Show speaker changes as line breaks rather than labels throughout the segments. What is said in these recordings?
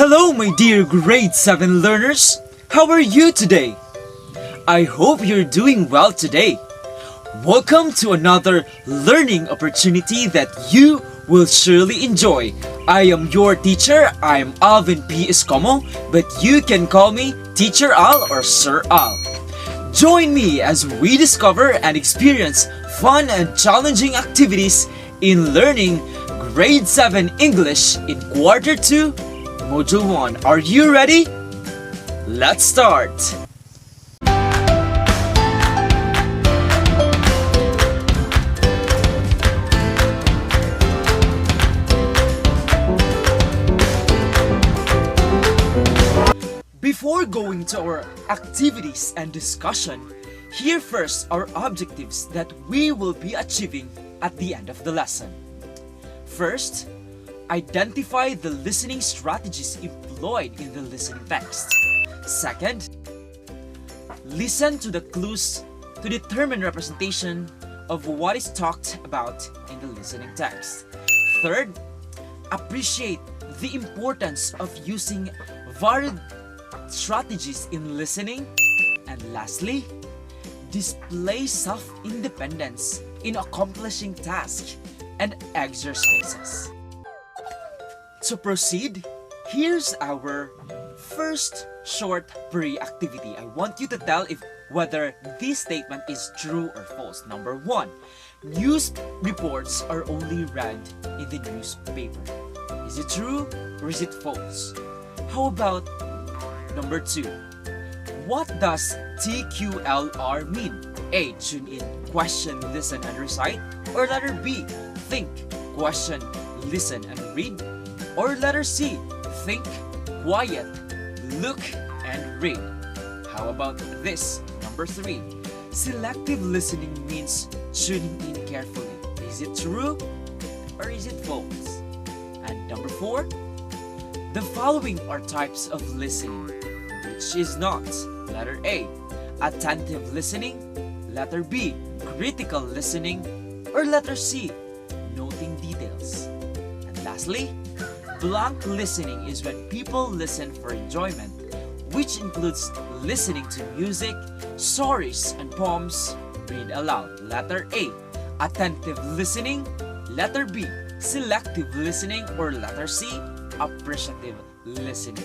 Hello, my dear grade 7 learners! How are you today? I hope you're doing well today. Welcome to another learning opportunity that you will surely enjoy. I am your teacher. I am Alvin P. Escomo, but you can call me Teacher Al or Sir Al. Join me as we discover and experience fun and challenging activities in learning Grade 7 English in Quarter 2, Module 1. Are you ready? Let's start! Before going to our activities and discussion, here first are objectives that we will be achieving at the end of the lesson. First, identify the listening strategies employed in the listening text. Second, listen to the clues to determine representation of what is talked about in the listening text. Third, appreciate the importance of using varied strategies in listening. And lastly, display self-independence in accomplishing tasks and exercises. To proceed, here's our first short pre-activity. I want you to tell whether this statement is true or false. Number 1, news reports are only read in the newspaper. Is it true or is it false? How about number 2? What does TQLR mean? A. Tune in, question, listen, and recite. Or letter B. Think, question, listen, and read. Or letter C. Think, quiet, look, and read. How about this? Number 3. Selective listening means tuning in carefully. Is it true or is it false? And number 4. The following are types of listening. Which is not? Letter A. Attentive listening. Letter B. Critical listening. Or letter C. Noting details. And lastly, blank listening is when people listen for enjoyment, which includes listening to music, stories, and poems read aloud. Letter A. Attentive listening. Letter B. Selective listening. Or letter C. Appreciative listening.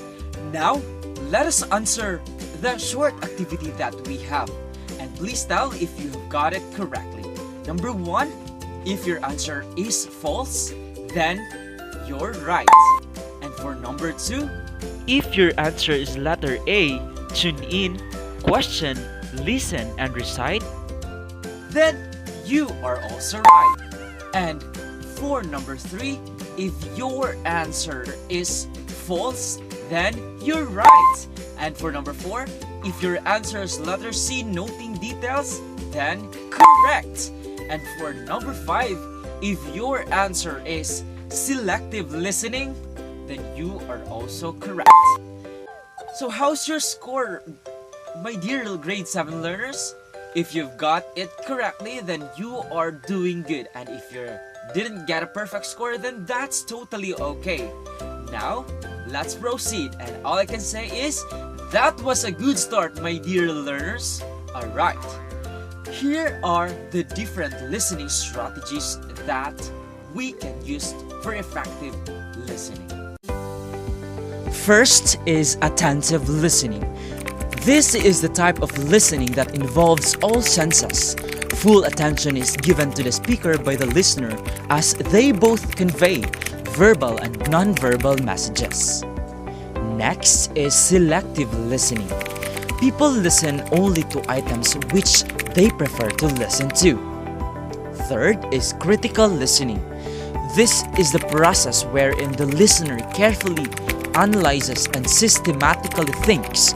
Now, let us answer the short activity that we have. And please tell if you have got it correctly. Number 1, if your answer is false, then you're right. And for number 2,
if your answer is letter A, tune in, question, listen, and recite,
then you are also right. And for number 3, if your answer is false, then you're right. And for number 4, if your answer is letter C, noting details, then correct. And for number 5, if your answer is selective listening, then you are also correct. So how's your score, my dear little grade 7 learners? If you've got it correctly, then you are doing good. And if you didn't get a perfect score, then that's totally okay. Now, let's proceed. And all I can say is, that was a good start, my dear learners. Alright, here are the different listening strategies that we can use for effective listening. First is attentive listening. This is the type of listening that involves all senses. Full attention is given to the speaker by the listener as they both convey verbal and non-verbal messages. Next is selective listening. People listen only to items which they prefer to listen to. Third is critical listening. This is the process wherein the listener carefully analyzes and systematically thinks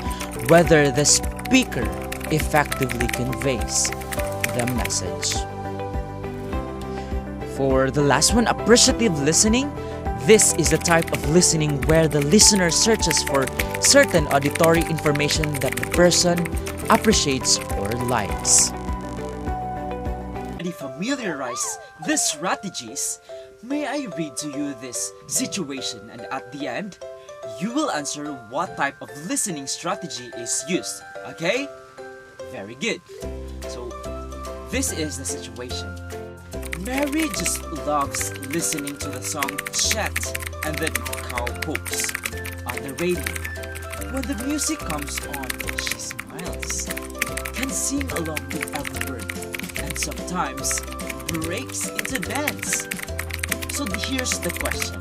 whether the speaker effectively conveys the message. For the last one, appreciative listening. This is the type of listening where the listener searches for certain auditory information that the person appreciates or likes. To familiarize these strategies, may I read to you this situation, and at the end, you will answer what type of listening strategy is used. Okay? Very good. So, this is the situation. Mary just loves listening to the song Chet and the Cow Pokes on the radio. When the music comes on, she smiles, can sing along with every word, and sometimes breaks into dance. So here's the question.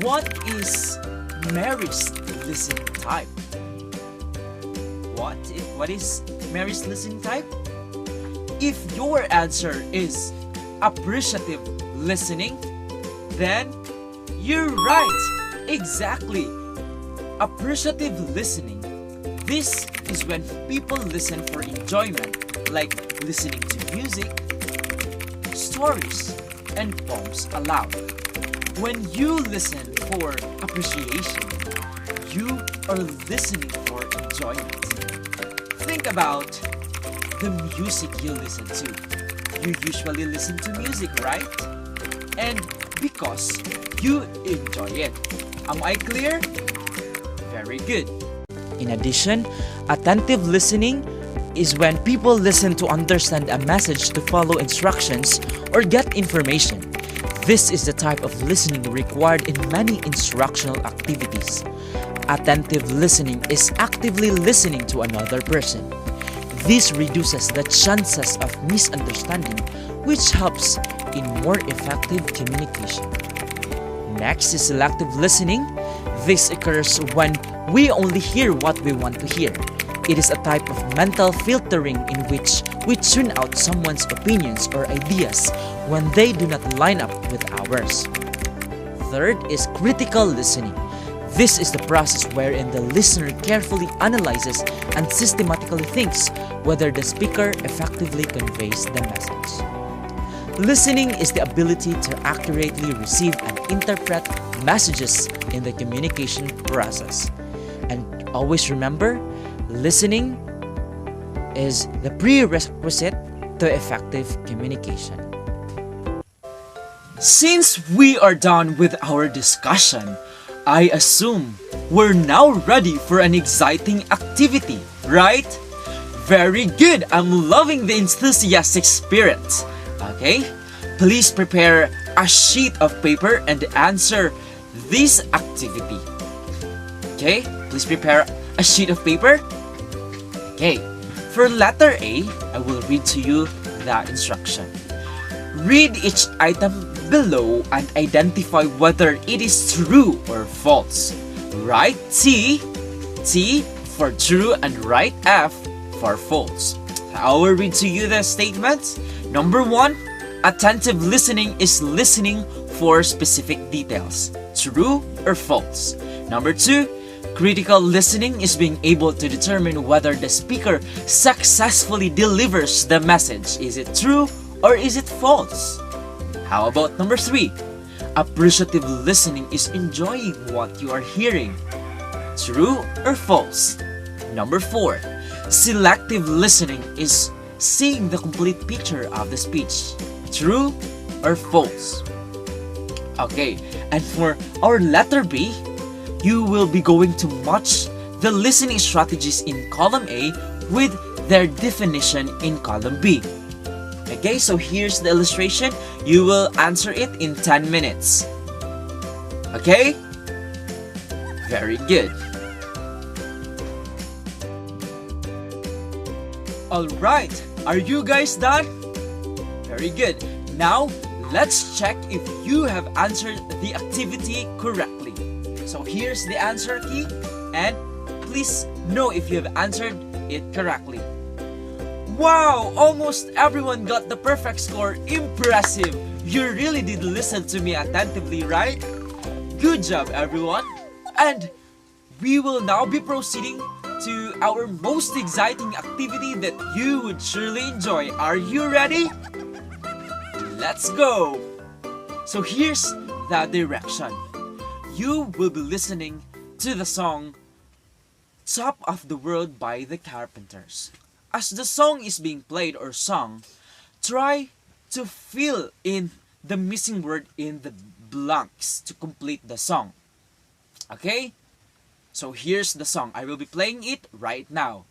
What is Mary's listening type? What is Mary's listening type? If your answer is appreciative listening, then you're right. Exactly. Appreciative listening. This is when people listen for enjoyment, like listening to music, stories, and poems aloud. When you listen for appreciation, you are listening for enjoyment. Think about the music you listen to. You usually listen to music, right? And because you enjoy it. Am I clear? Very good. In addition, attentive listening is when people listen to understand a message, to follow instructions, or get information. This is the type of listening required in many instructional activities. Attentive listening is actively listening to another person. This reduces the chances of misunderstanding, which helps in more effective communication. Next is selective listening. This occurs when we only hear what we want to hear. It is a type of mental filtering in which we tune out someone's opinions or ideas when they do not line up with ours. Third is critical listening. This is the process wherein the listener carefully analyzes and systematically thinks whether the speaker effectively conveys the message. Listening is the ability to accurately receive and interpret messages in the communication process. And always remember, listening is the prerequisite to effective communication. Since we are done with our discussion, I assume we're now ready for an exciting activity, right? Very good! I'm loving the enthusiastic spirit. Okay? Please prepare a sheet of paper and answer this activity. Okay? Please prepare a sheet of paper. Okay. For letter A, I will read to you the instruction. Read each item below and identify whether it is true or false. Write T for true and write F for false. I will read to you the statements. Number 1, attentive listening is listening for specific details. True or false? Number 2, critical listening is being able to determine whether the speaker successfully delivers the message. Is it true or is it false? How about number 3? Appreciative listening is enjoying what you are hearing. True or false? Number 4. Selective listening is seeing the complete picture of the speech. True or false? Okay, and for our letter B, you will be going to match the listening strategies in column A with their definition in column B. Okay, so here's the illustration. You will answer it in 10 minutes. Okay? Very good. Alright, are you guys done? Very good. Now, let's check if you have answered the activity correctly. So here's the answer key, and please know if you have answered it correctly. Wow! Almost everyone got the perfect score. Impressive! You really did listen to me attentively, right? Good job, everyone! And we will now be proceeding to our most exciting activity that you would surely enjoy. Are you ready? Let's go! So here's the direction. You will be listening to the song Top of the World by the Carpenters. As the song is being played or sung, try to fill in the missing word in the blanks to complete the song. Okay? So here's the song. I will be playing it right now.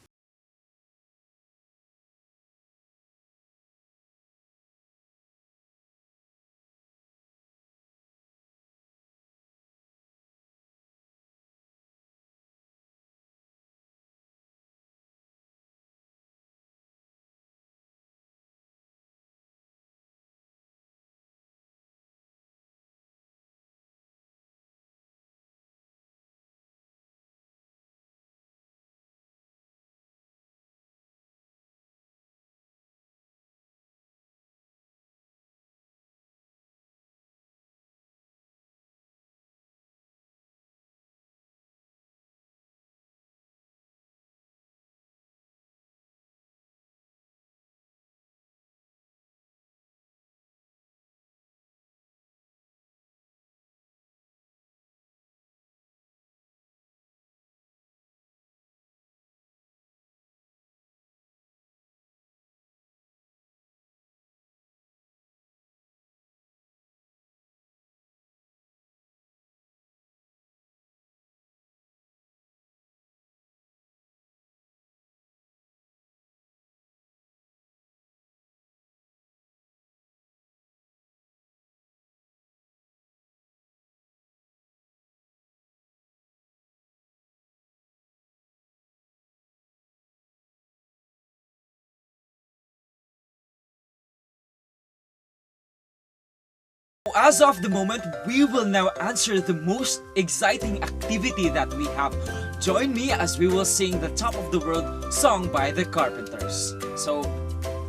As of the moment, we will now answer the most exciting activity that we have. Join me as we will sing the Top of the World song by the Carpenters. So,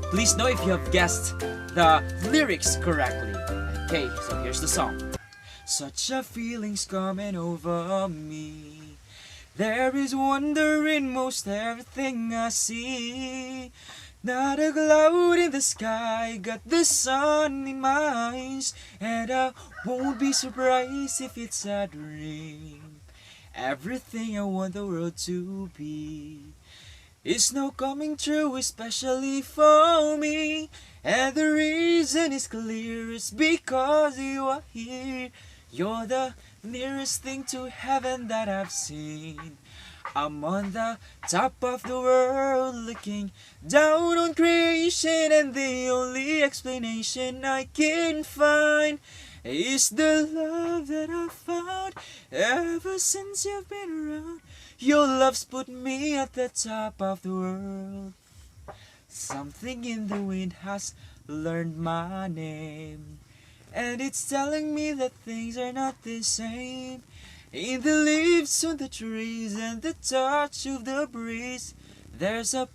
please know if you have guessed the lyrics correctly. Okay, so here's the song. Such a feeling's coming over me. There is wonder in most everything I see. Not a cloud in the sky, got the sun in my eyes, and I won't be surprised if it's a dream. Everything I want the world to be is now coming true, especially for me. And the reason is clear, it's because you are here. You're the nearest thing to heaven that I've seen. I'm on the top of the world looking down on creation, and the only explanation I can find is the love that I've found ever since you've been around. Your love's put me at the top of the world. Something in the wind has learned my name, and it's telling me that things are not the same. In the leaves on the trees and the touch of the breeze, there's a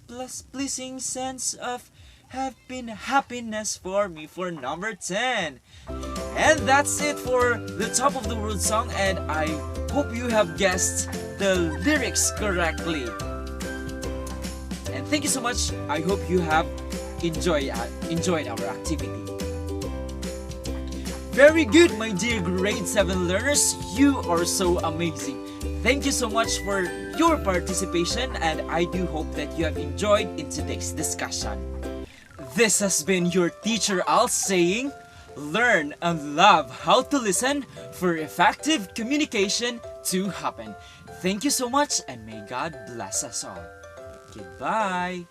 pleasing sense of happiness for me for number 10. And that's it for the Top of the World song, and I hope you have guessed the lyrics correctly. And thank you so much. I hope you have enjoyed our activity. Very good, my dear grade 7 learners. You are so amazing. Thank you so much for your participation, and I do hope that you have enjoyed in today's discussion. This has been your teacher Al saying, learn and love how to listen for effective communication to happen. Thank you so much, and may God bless us all. Goodbye.